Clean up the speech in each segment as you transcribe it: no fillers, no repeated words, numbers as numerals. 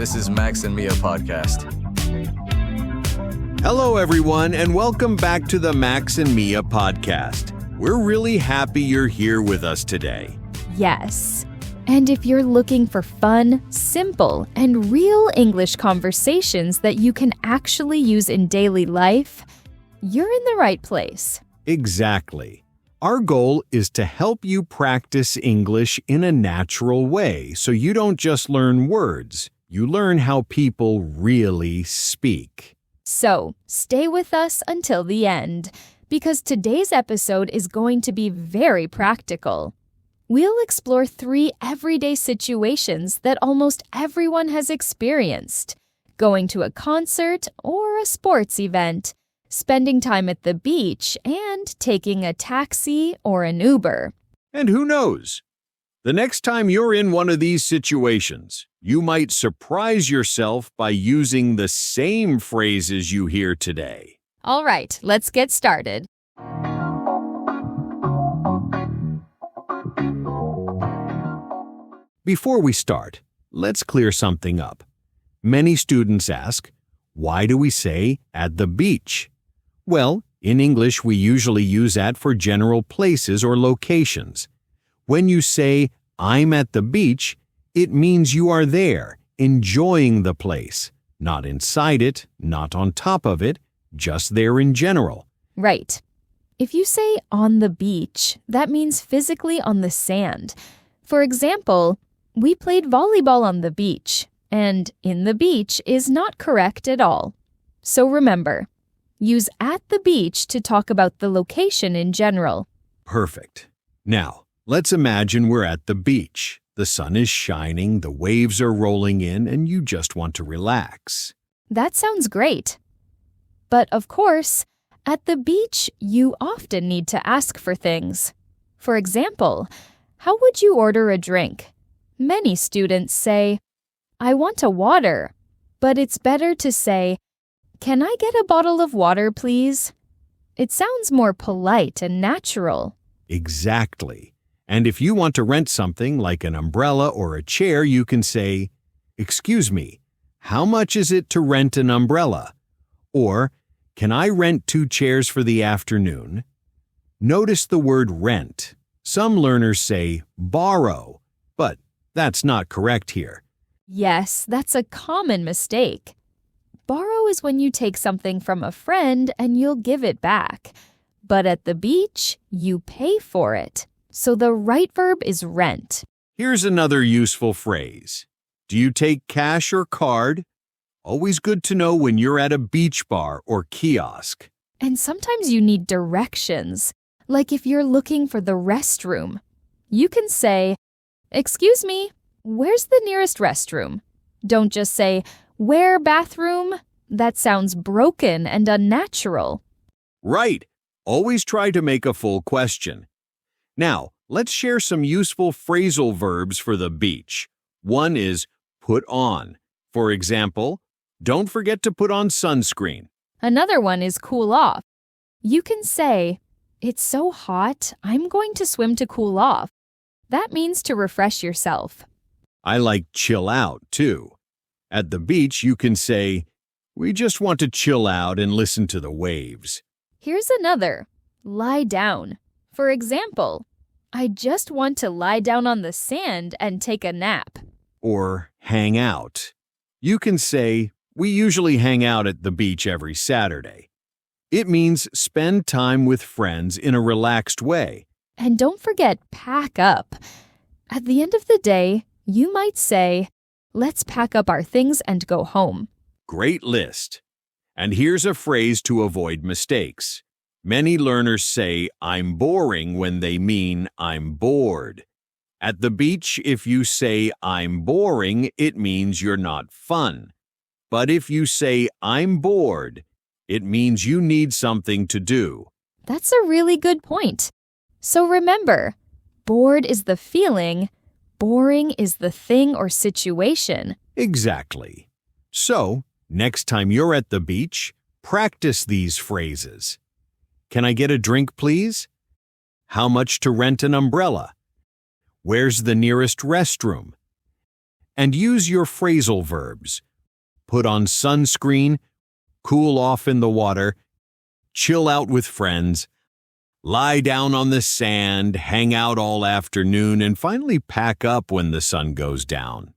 This is Max and Mia podcast. Hello, everyone, and welcome back to the Max and Mia podcast. We're really happy you're here with us today. Yes. And if you're looking for fun, simple, and real English conversations that you can actually use in daily life, you're in the right place. Exactly. Our goal is to help you practice English in a natural way so you don't just learn words, you learn how people really speak. So, stay with us until the end, because today's episode is going to be very practical. We'll explore 3 everyday situations that almost everyone has experienced: going to a concert or a sports event, spending time at the beach, and taking a taxi or an Uber. And who knows? The next time you're in one of these situations, you might surprise yourself by using the same phrases you hear today. All right, let's get started. Before we start, let's clear something up. Many students ask, why do we say at the beach? Well, in English, we usually use at for general places or locations. When you say, I'm at the beach, it means you are there, enjoying the place. Not inside it, not on top of it, just there in general. Right. If you say on the beach, that means physically on the sand. For example, we played volleyball on the beach, and in the beach is not correct at all. So remember, use at the beach to talk about the location in general. Perfect. Now, let's imagine we're at the beach. The sun is shining, the waves are rolling in, and you just want to relax. That sounds great. But of course, at the beach, you often need to ask for things. For example, how would you order a drink? Many students say, I want a water, but it's better to say, can I get a bottle of water, please? It sounds more polite and natural. Exactly. And if you want to rent something like an umbrella or a chair, you can say, excuse me, how much is it to rent an umbrella? Or, can I rent 2 chairs for the afternoon? Notice the word rent. Some learners say borrow, but that's not correct here. Yes, that's a common mistake. Borrow is when you take something from a friend and you'll give it back. But at the beach, you pay for it. So the right verb is rent. Here's another useful phrase. Do you take cash or card? Always good to know when you're at a beach bar or kiosk. And sometimes you need directions, like if you're looking for the restroom. You can say, excuse me, where's the nearest restroom? Don't just say, where bathroom? That sounds broken and unnatural. Right. Always try to make a full question. Now, let's share some useful phrasal verbs for the beach. One is put on. For example, don't forget to put on sunscreen. Another one is cool off. You can say, it's so hot, I'm going to swim to cool off. That means to refresh yourself. I like chill out, too. At the beach, you can say, we just want to chill out and listen to the waves. Here's another, lie down. For example, I just want to lie down on the sand and take a nap. Or hang out. You can say, we usually hang out at the beach every Saturday. It means spend time with friends in a relaxed way. And don't forget, pack up. At the end of the day, you might say, let's pack up our things and go home. Great list. And here's a phrase to avoid mistakes. Many learners say, I'm boring when they mean I'm bored. At the beach, if you say I'm boring, it means you're not fun. But if you say I'm bored, it means you need something to do. That's a really good point. So remember, bored is the feeling, boring is the thing or situation. Exactly. So, next time you're at the beach, practice these phrases. Can I get a drink, please? How much to rent an umbrella? Where's the nearest restroom? And use your phrasal verbs. Put on sunscreen, cool off in the water, chill out with friends, lie down on the sand, hang out all afternoon, and finally pack up when the sun goes down.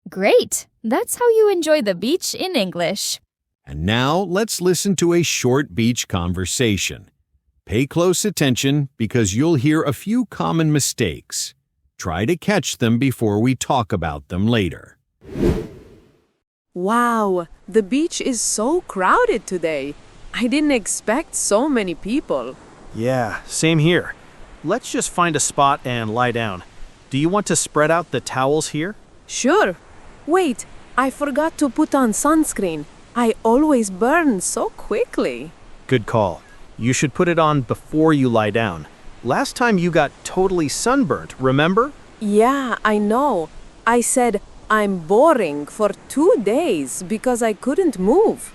Great! That's how you enjoy the beach in English. And now let's listen to a short beach conversation. Pay close attention because you'll hear a few common mistakes. Try to catch them before we talk about them later. Wow, the beach is so crowded today. I didn't expect so many people. Yeah, same here. Let's just find a spot and lie down. Do you want to spread out the towels here? Sure. Wait, I forgot to put on sunscreen. I always burn so quickly. Good call. You should put it on before you lie down. Last time you got totally sunburnt, remember? Yeah, I know. I said I'm boring for 2 days because I couldn't move.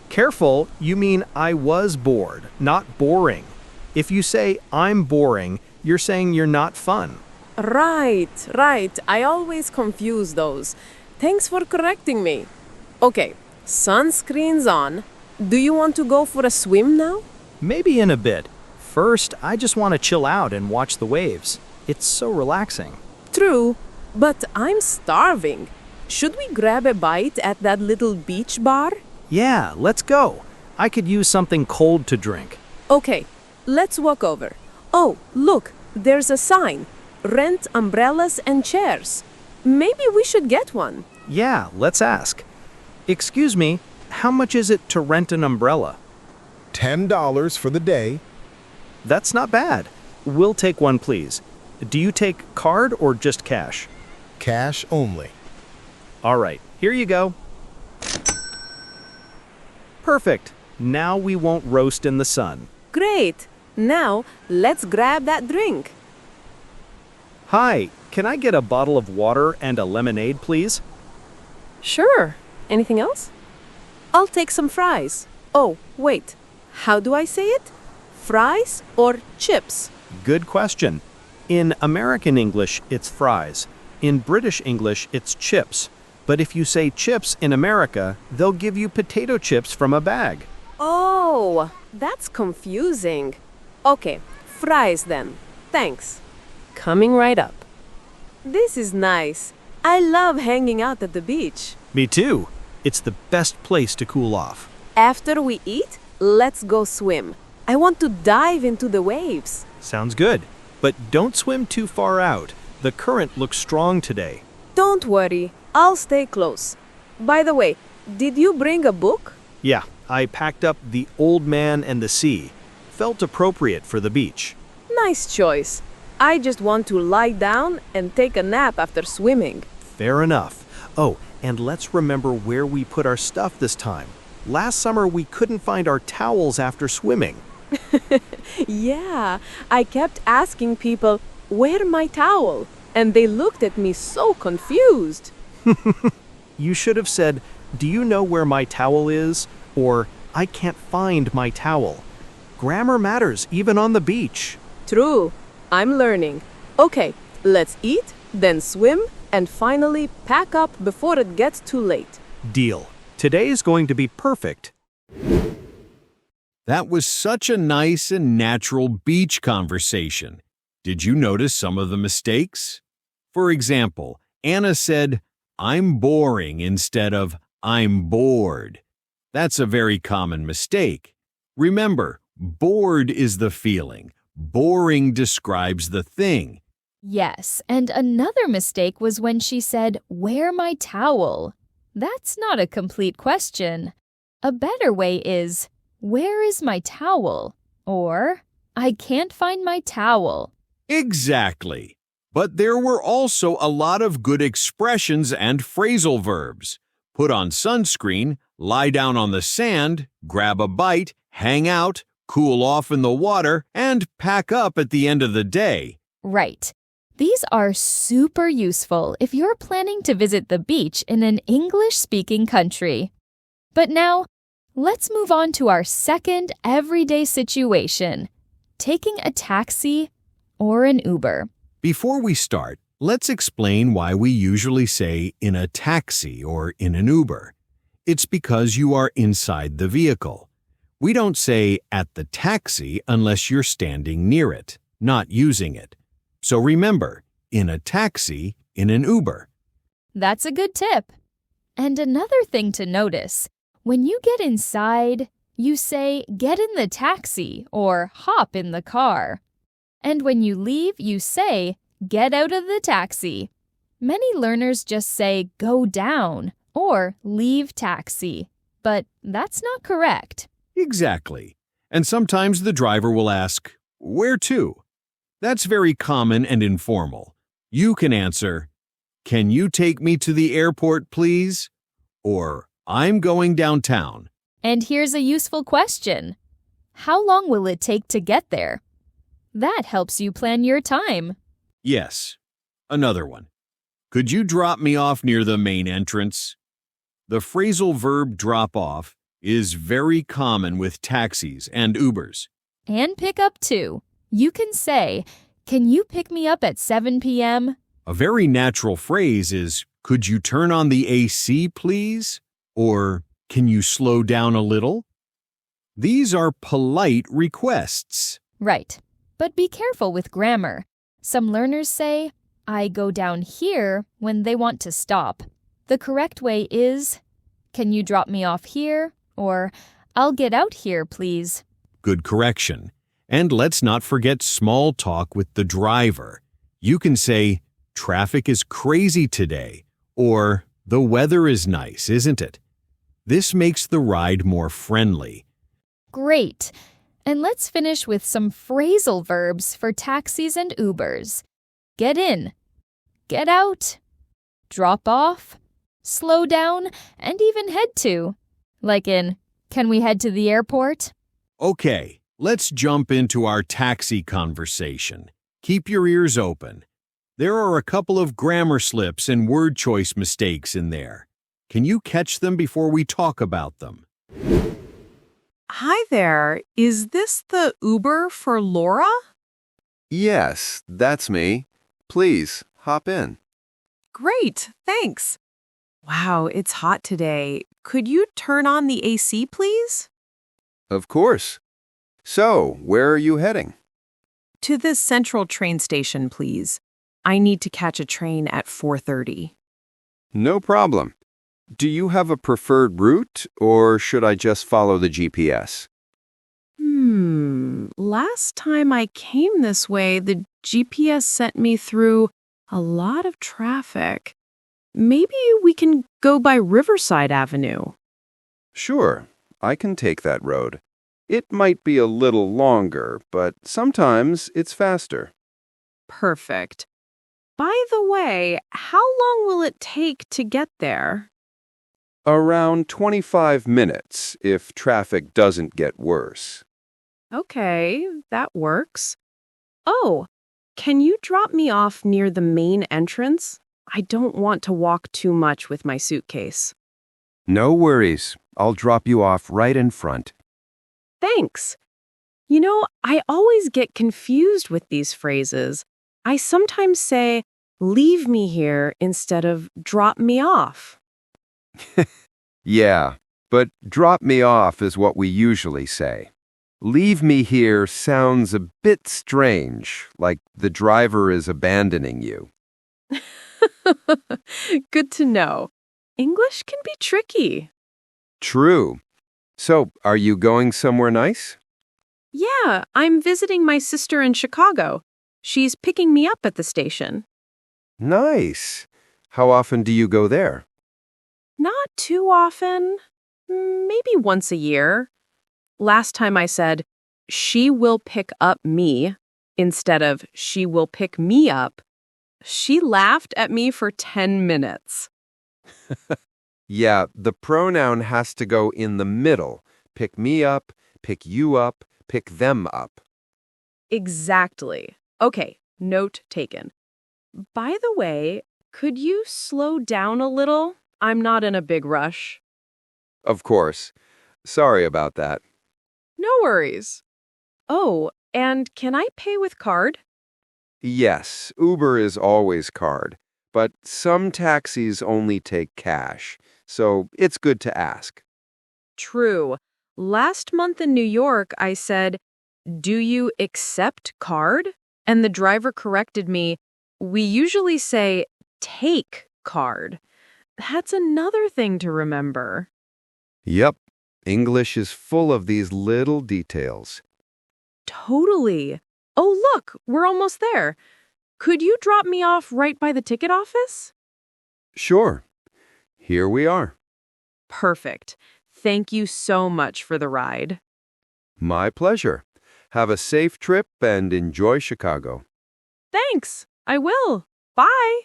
Careful, you mean I was bored, not boring. If you say I'm boring, you're saying you're not fun. Right. I always confuse those. Thanks for correcting me. Okay, sunscreen's on. Do you want to go for a swim now? Maybe in a bit. First, I just want to chill out and watch the waves. It's so relaxing. True, but I'm starving. Should we grab a bite at that little beach bar? Yeah, let's go. I could use something cold to drink. Okay, let's walk over. Oh, look, there's a sign. Rent umbrellas and chairs. Maybe we should get one. Yeah, let's ask. Excuse me, how much is it to rent an umbrella? $10 for the day. That's not bad. We'll take one, please. Do you take card or just cash? Cash only. All right, here you go. Perfect. Now we won't roast in the sun. Great. Now, let's grab that drink. Hi, can I get a bottle of water and a lemonade, please? Sure. Anything else? I'll take some fries. Oh, wait. How do I say it? Fries or chips? Good question. In American English, it's fries. In British English, it's chips. But if you say chips in America, they'll give you potato chips from a bag. Oh, that's confusing. Okay, fries then. Thanks. Coming right up. This is nice. I love hanging out at the beach. Me too. It's the best place to cool off. After we eat, let's go swim. I want to dive into the waves. Sounds good. But don't swim too far out. The current looks strong today. Don't worry, I'll stay close. By the way, did you bring a book? Yeah, I packed up The Old Man and the Sea. Felt appropriate for the beach. Nice choice. I just want to lie down and take a nap after swimming. Fair enough. Oh, and let's remember where we put our stuff this time. Last summer we couldn't find our towels after swimming. Yeah, I kept asking people, "Where my towel?" And they looked at me so confused. You should have said, "Do you know where my towel is?" Or, "I can't find my towel." Grammar matters even on the beach. True, I'm learning. Okay, let's eat, then swim, and finally pack up before it gets too late. Deal. Today is going to be perfect. That was such a nice and natural beach conversation. Did you notice some of the mistakes? For example, Anna said, "I'm boring" instead of "I'm bored." That's a very common mistake. Remember, bored is the feeling. Boring describes the thing. Yes, and another mistake was when she said, "Where my towel?" That's not a complete question. A better way is, "Where is my towel?" Or, "I can't find my towel." Exactly. But there were also a lot of good expressions and phrasal verbs. Put on sunscreen, lie down on the sand, grab a bite, hang out, cool off in the water, and pack up at the end of the day. Right. These are super useful if you're planning to visit the beach in an English-speaking country. But now, let's move on to our second everyday situation, taking a taxi or an Uber. Before we start, Let's explain why we usually say in a taxi or in an Uber. It's because you are inside the vehicle. We don't say at the taxi unless you're standing near it, not using it. So remember, in a taxi, in an Uber. That's a good tip. And another thing to notice, when you get inside, you say get in the taxi or hop in the car. And when you leave, you say get out of the taxi. Many learners just say go down or leave taxi, but that's not correct. Exactly. And sometimes the driver will ask, where to? That's very common and informal. You can answer, can you take me to the airport, please? Or, I'm going downtown. And here's a useful question. How long will it take to get there? That helps you plan your time. Yes. Another one. Could you drop me off near the main entrance? The phrasal verb drop off is very common with taxis and Ubers. And pick up too. You can say, can you pick me up at 7 p.m.? A very natural phrase is, could you turn on the AC, please? Or, can you slow down a little? These are polite requests. Right. But be careful with grammar. Some learners say, I go down here when they want to stop. The correct way is, can you drop me off here? Or, I'll get out here, please. Good correction. And let's not forget small talk with the driver. You can say, traffic is crazy today, or the weather is nice, isn't it? This makes the ride more friendly. Great. And let's finish with some phrasal verbs for taxis and Ubers. Get in, get out, drop off, slow down, and even head to. Like in, can we head to the airport? Okay, let's jump into our taxi conversation. Keep your ears open. There are a couple of grammar slips and word choice mistakes in there. Can you catch them before we talk about them? Hi there. Is this the Uber for Laura? Yes, that's me. Please, hop in. Great, thanks. Wow, it's hot today. Could you turn on the AC, please? Of course. So, where are you heading? To the Central train station, please. I need to catch a train at 4:30. No problem. Do you have a preferred route, or should I just follow the GPS? Last time I came this way, the GPS sent me through a lot of traffic. Maybe we can go by Riverside Avenue. Sure, I can take that road. It might be a little longer, but sometimes it's faster. Perfect. By the way, how long will it take to get there? Around 25 minutes if traffic doesn't get worse. Okay, that works. Oh, can you drop me off near the main entrance? I don't want to walk too much with my suitcase. No worries. I'll drop you off right in front. Thanks. You know, I always get confused with these phrases. I sometimes say, leave me here instead of drop me off. Yeah, but drop me off is what we usually say. Leave me here sounds a bit strange, like the driver is abandoning you. Good to know. English can be tricky. True. So, are you going somewhere nice? Yeah, I'm visiting my sister in Chicago. She's picking me up at the station. Nice. How often do you go there? Not too often. Maybe once a year. Last time I said, she will pick up me, instead of she will pick me up. She laughed at me for 10 minutes. Yeah, the pronoun has to go in the middle. Pick me up, pick you up, pick them up. Exactly. Okay, note taken. By the way, could you slow down a little? I'm not in a big rush. Of course. Sorry about that. No worries. Oh, and can I pay with card? Yes, Uber is always card, but some taxis only take cash, so it's good to ask. True. Last month in New York, I said, "Do you accept card?" And the driver corrected me, "We usually say take card." That's another thing to remember. Yep, English is full of these little details. Totally. Oh, look, we're almost there. Could you drop me off right by the ticket office? Sure, here we are. Perfect. Thank you so much for the ride. My pleasure. Have a safe trip and enjoy Chicago. Thanks. I will. Bye.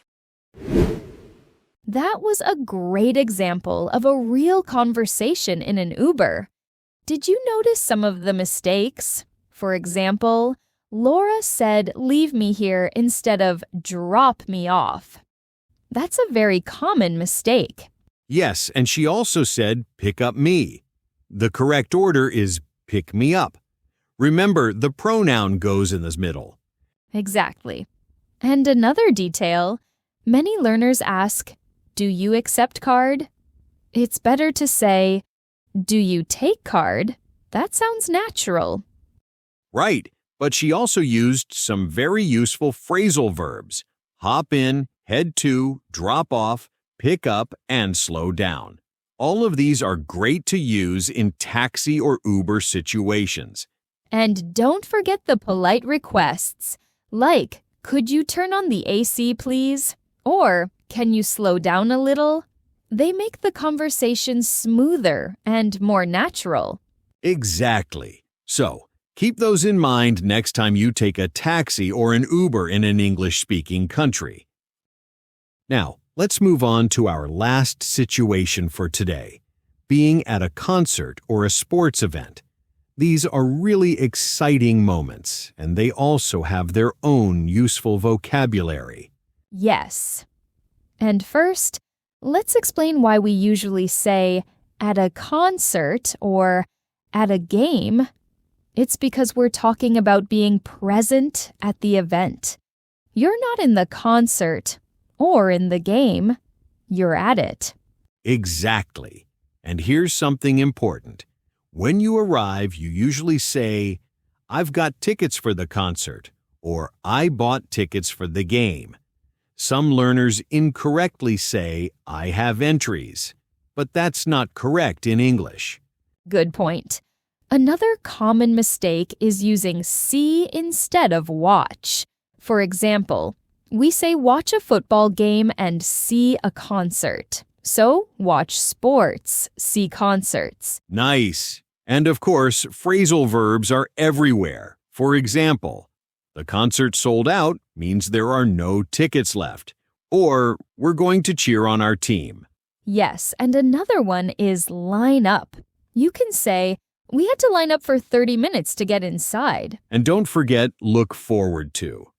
That was a great example of a real conversation in an Uber. Did you notice some of the mistakes? For example, Laura said, "Leave me here," instead of "drop me off." That's a very common mistake. Yes, and she also said, pick up me. The correct order is pick me up. Remember, the pronoun goes in the middle. Exactly. And another detail, many learners ask, "Do you accept card?" It's better to say, "Do you take card?" That sounds natural. Right, but she also used some very useful phrasal verbs. Hop in, head to, drop off, pick up, and slow down. All of these are great to use in taxi or Uber situations. And don't forget the polite requests, like, "Could you turn on the AC, please?" Or, "Can you slow down a little?" They make the conversation smoother and more natural. Exactly. So, keep those in mind next time you take a taxi or an Uber in an English-speaking country. Now, let's move on to our last situation for today, being at a concert or a sports event. These are really exciting moments, and they also have their own useful vocabulary. Yes. And first, let's explain why we usually say "at a concert" or "at a game." It's because we're talking about being present at the event. You're not in the concert or in the game. You're at it. Exactly. And here's something important. When you arrive, you usually say, "I've got tickets for the concert," or "I bought tickets for the game." Some learners incorrectly say, "I have entries," but that's not correct in English. Good point. Another common mistake is using see instead of watch. For example, we say watch a football game and see a concert. So, watch sports, see concerts. Nice. And of course, phrasal verbs are everywhere. For example, the concert sold out means there are no tickets left. Or, we're going to cheer on our team. Yes, and another one is line up. You can say, "We had to line up for 30 minutes to get inside." And don't forget, look forward to.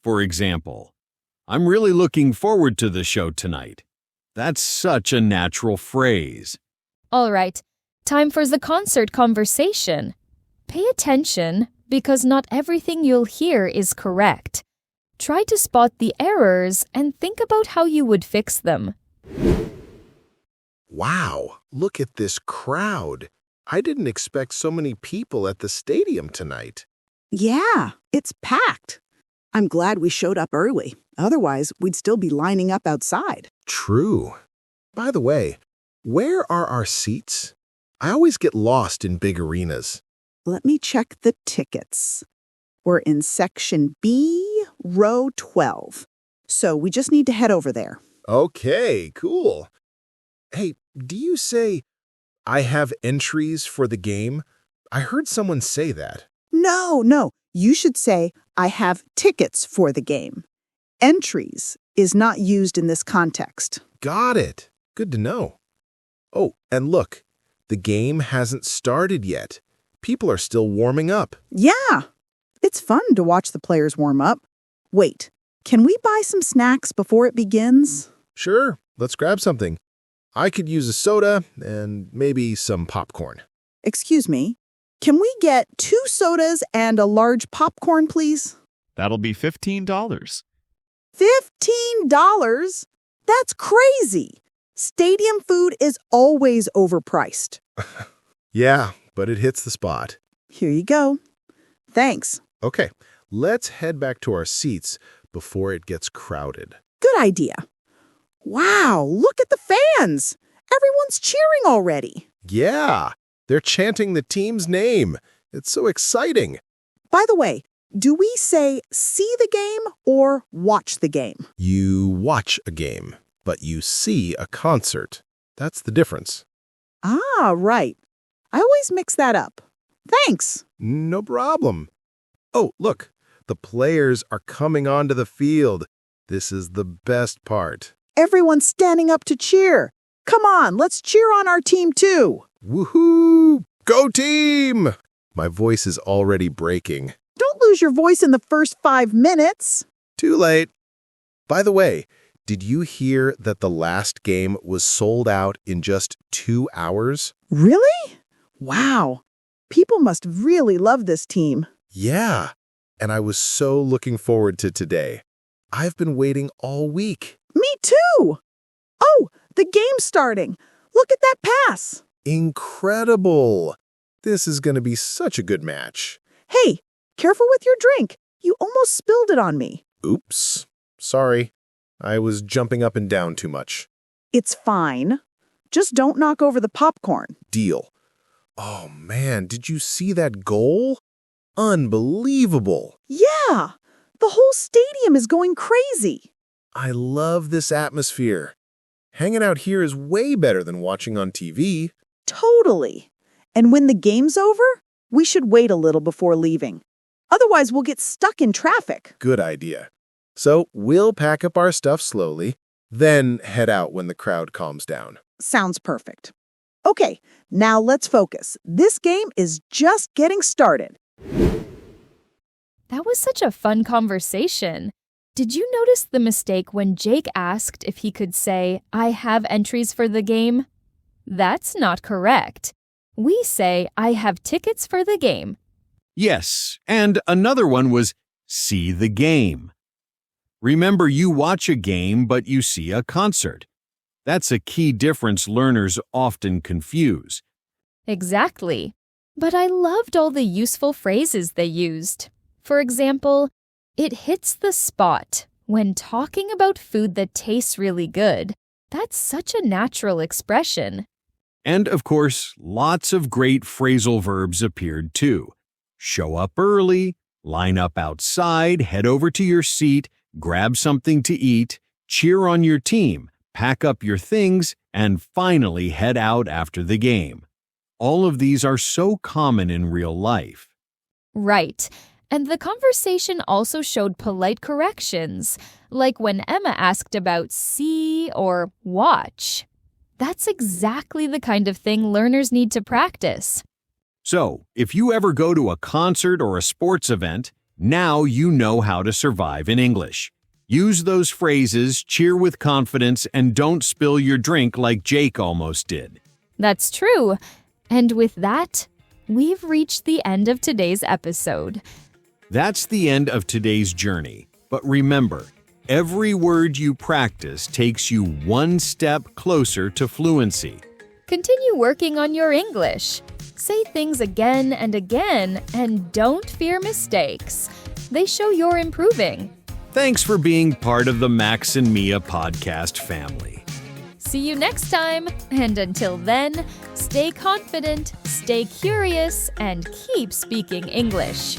For example, "I'm really looking forward to the show tonight." That's such a natural phrase. All right, time for the concert conversation. Pay attention because not everything you'll hear is correct. Try to spot the errors and think about how you would fix them. Wow, look at this crowd. I didn't expect so many people at the stadium tonight. Yeah, it's packed. I'm glad we showed up early. Otherwise, we'd still be lining up outside. True. By the way, where are our seats? I always get lost in big arenas. Let me check the tickets. We're in section B, row 12. So we just need to head over there. Okay, cool. Hey, do you say, "I have entries for the game"? I heard someone say that. No. You should say, "I have tickets for the game." Entries is not used in this context. Got it. Good to know. Oh, and look, the game hasn't started yet. People are still warming up. Yeah, it's fun to watch the players warm up. Wait, can we buy some snacks before it begins? Sure, let's grab something. I could use a soda and maybe some popcorn. Excuse me, can we get 2 sodas and a large popcorn, please? That'll be $15. $15? That's crazy. Stadium food is always overpriced. Yeah, but it hits the spot. Here you go. Thanks. Okay, let's head back to our seats before it gets crowded. Good idea. Wow, look at the fans. Everyone's cheering already. Yeah, they're chanting the team's name. It's so exciting. By the way, do we say see the game or watch the game? You watch a game, but you see a concert. That's the difference. Ah, right. I always mix that up. Thanks. No problem. Oh, look, the players are coming onto the field. This is the best part. Everyone's standing up to cheer. Come on, let's cheer on our team too. Woohoo! Go team! My voice is already breaking. Don't lose your voice in the first 5 minutes. Too late. By the way, did you hear that the last game was sold out in just 2 hours? Really? Wow. People must really love this team. Yeah, and I was so looking forward to today. I've been waiting all week. Me too. Oh, the game's starting. Look at that pass. Incredible. This is going to be such a good match. Hey, careful with your drink. You almost spilled it on me. Oops. Sorry. I was jumping up and down too much. It's fine. Just don't knock over the popcorn. Deal. Oh man, did you see that goal? Unbelievable. Yeah, the whole stadium is going crazy. I love this atmosphere. Hanging out here is way better than watching on TV. Totally. And when the game's over, we should wait a little before leaving. Otherwise, we'll get stuck in traffic. Good idea. So we'll pack up our stuff slowly, then head out when the crowd calms down. Sounds perfect. Okay, now let's focus. This game is just getting started. That was such a fun conversation. Did you notice the mistake when Jake asked if he could say, I have entries for the game? That's not correct. We say, I have tickets for the game. Yes, and another one was see the game. Remember, you watch a game, but you see a concert. That's a key difference learners often confuse. Exactly. But I loved all the useful phrases they used. For example, it hits the spot when talking about food that tastes really good. That's such a natural expression. And, of course, lots of great phrasal verbs appeared too. Show up early, line up outside, head over to your seat, grab something to eat, cheer on your team, pack up your things, and finally head out after the game. All of these are so common in real life. Right. And the conversation also showed polite corrections, like when Emma asked about see or watch. That's exactly the kind of thing learners need to practice. So, if you ever go to a concert or a sports event, now you know how to survive in English. Use those phrases, cheer with confidence, and don't spill your drink like Jake almost did. That's true. And with that, we've reached the end of today's episode. That's the end of today's journey. But remember, every word you practice takes you one step closer to fluency. Continue working on your English. Say things again and again, and don't fear mistakes. They show you're improving. Thanks for being part of the Max and Mia podcast family. See you next time, and until then, stay confident, stay curious, and keep speaking English.